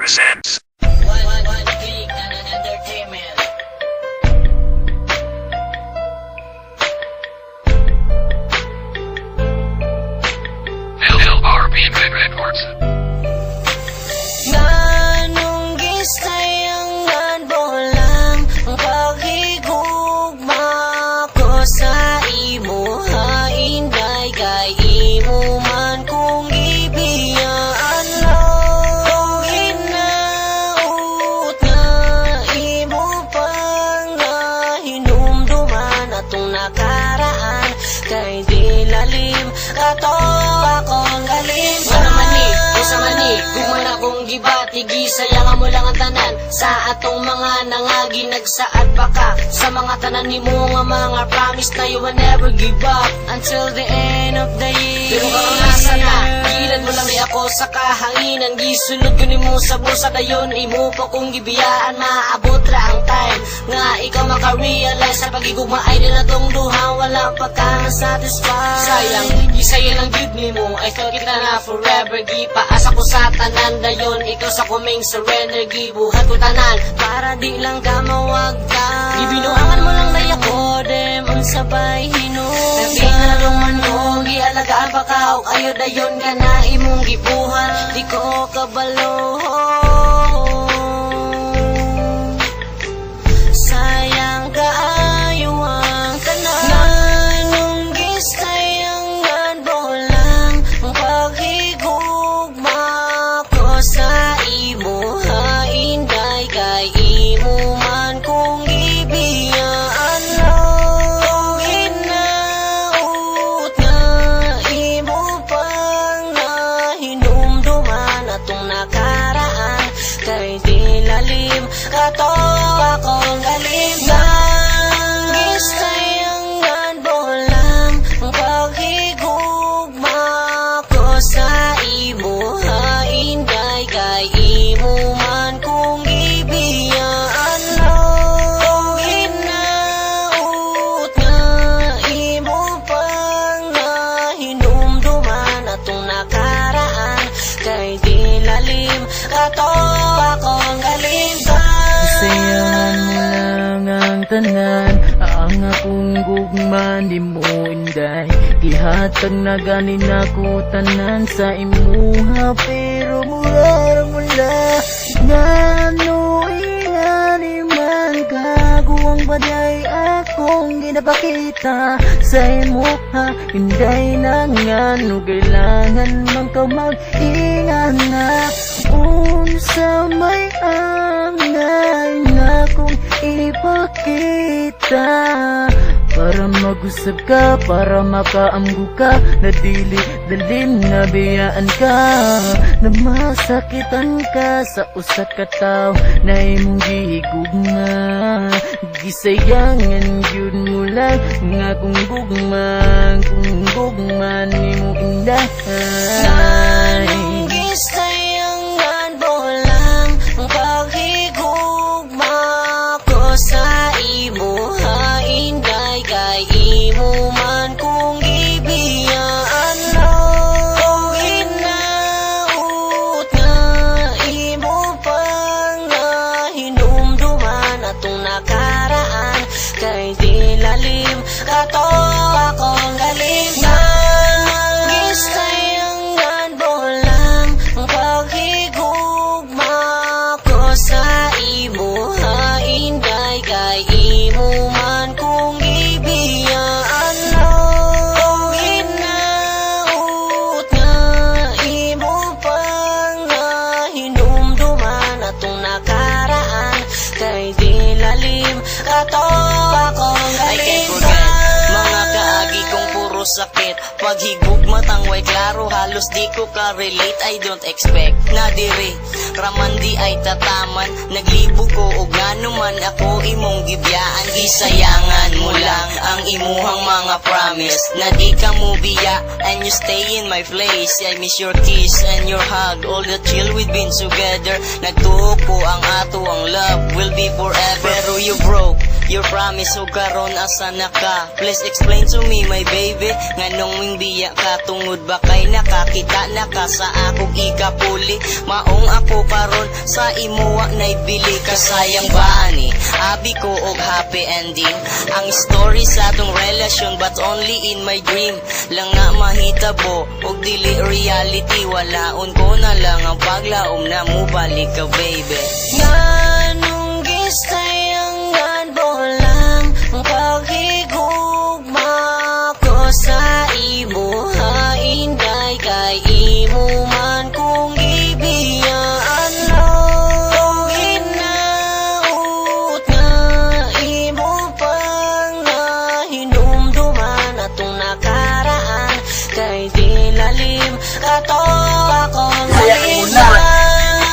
presents. One click and an entertainment. LRB Records. Nganong gisayangan bolang ang paghigugma ko sa imo, hainday kay imo man kung ibiyaan lang. Hinaut nga imo pang nahinumduman atong nakaraan, kay di lalim kato akong galim. Sa mani, kung man akong gibatigi, sayangan mo lang ang tanan sa atong mga nangagi nagsaad pa ka sa mga tanan ni mo nga mga promise na you will never give up until the end of the year. Pero kakangasa na, gilan mo lang ni ako sa kahanginan, gisunod ko ni mo sa busa dayon, imo pa kung gibiyaan, maabot ra ang time nga ikaw maka-realize sa pagigugma ay nila tong duha, wala pa ka satisfied. Sayang, gisaya lang good ni mo, I thought kita na forever, gipaasa ko sa tanan dayon, ikaw sa kuming surrender, gibuhat ko tanan para di lang ka mawagta. Gibinuangan mo lang na ako, dem ang sabay hinog. Nagtingalong man mo, gialagaan pa ka o kayo dayon ka na imong gibuhan, di ko kabalo. Sayang kaayo ang tanan. Nganong gisayangan bolang ang paghigugma ko sa imo, hainday kay imo man kung ibiyaan lang. Hinaut nga imo pang nahinumduman atong nakaraan, kay di lalim kato akong galim. Gisayangan bolang ang paghigugma ko sa imo, hainday kay imo man kung ibiyaan lang. Hinaut nga imo pang nahinumduman atong nakaraan, kay di lalim kato akong galim. Sayangan mo lang ang tanan, ang akong gugma di mo inday. Gihatag na ganin ako tanan sa imuha, pero mula ngano ingani man kaguwang baday akong ginapakita sa imuha. Inday na ngano kailangan man ka mag-ingan na unsa may angay na kung ipakita, para mag-usap ka, para makaamgo ka, na dili dalim na biyaan ka, na masakitan ka sa usat ka tao na imong gihigugma. Gisayangan yun mo lang nga kung gugma nimo indahay. Gisayangan bolang ang paghigugma ko sa imo, hainday kay imo man kung ibiyaan lang. Hinaut nga imo pang nahinumduman atong nakaraan, kay di lalim kato akong galing. Gisayangan bolang ang paghigugma ko sa imo, hainday kay imo man kung ibiyaan lang. Hinaut nga imo pang nahinumduman atong nakaraan, kay di lalim kato akong galing. Mga kaagi kong puro sakit, paghigugma tangway klaro, halos di ko ka-relate. I don't expect na diri raman di ay tataman, naglibog ko og ngano man ako imong gibiyaan. Gisayangan mo lang ang imuhang mga promise, na di ka mo biya and you stay in my place. I miss your kiss and your hug, all the chill we've been together. Nagtuo ko ang ato ang love will be forever, pero you broke Your promise ug karon asa na ka? Please explain to me my baby, nganong wing biya ka tungod ba kay nakakita na ka sa akong ikapuli? Maong ako karon sa imuwa nay bili ka, sayang ba ani abi ko og happy ending ang story sa atong relasyon, but only in my dream lang na mahitabo og dili reality. Walaon ko na lang ang paglaom na mo balik ka baby. Nganong gisayangan mo lang ang paghigugma ko sa imo, hainday kay imo man kung ibiyaan lang. Hinaut nga imo pang nahinumduman atong nakaraan, kay di lalim kato akong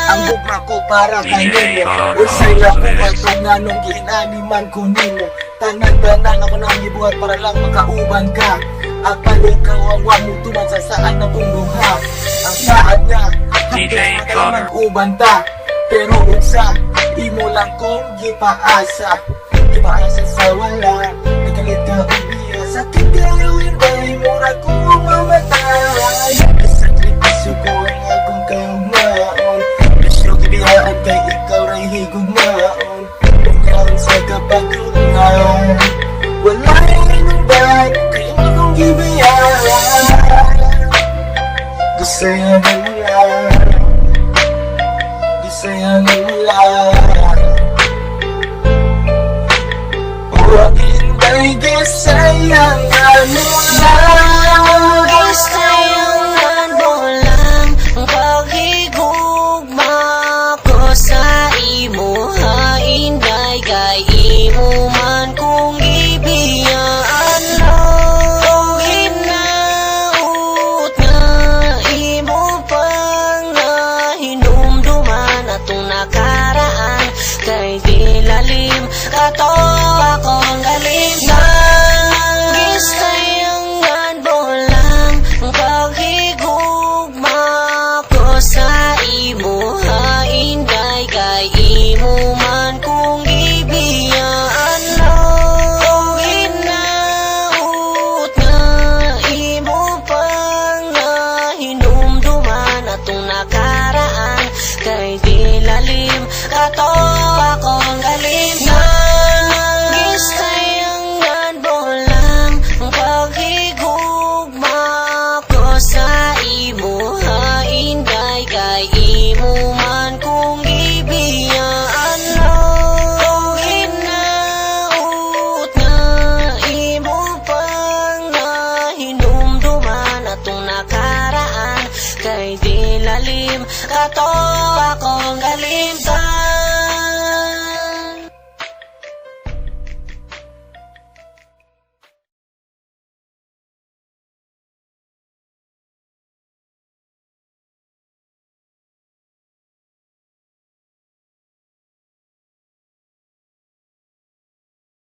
ang bukma ko para kay nimo. Usay lang ko katong nganong ginaniman ko nimo. Tanan-tanan ako nang gibuhat para lang makauban ka. At palikaw ang wamutuman sa saan na bumuha. Ang saad niya, hanggang makalaman uban ta. Pero unsa, imo lang kong gipaasa. Gipaasa sa wala, nagalit ka ubiya. Sa tigawin ba'y mura ko mamatay. Sakripisyo ko ang akong kaugnaon. Biyaan kay ikaw ray higugmaon. Unyaon sa kapag-ungaon. Wala inuban kay akong gibiyaan. Gusayangan mo lang, gusayangan mo lang. Huwag inday gusayangan mo lang. Gusayangan mo lang ang paghigugma sa imo, hainday kay imo man kung ibiyaan lang. Hinaut nga imo pang nahinumduman atong nakaraan, kay di lalim kato akong galim. Gisayangan mo lang ang paghigugma ko sa imo, hainday kay imo man kung ibiyaan lang. Hinaut nga imo pang nahinumduman atong nakaraan, kay di lalim kato akong galim. Gisayangan mo lang ang paghigugma ko sa imo, hainday kay imo man kung ibiyaan lang. Hinaut nga imo pang nahinumduman atong nakaraan, kay di lalim kato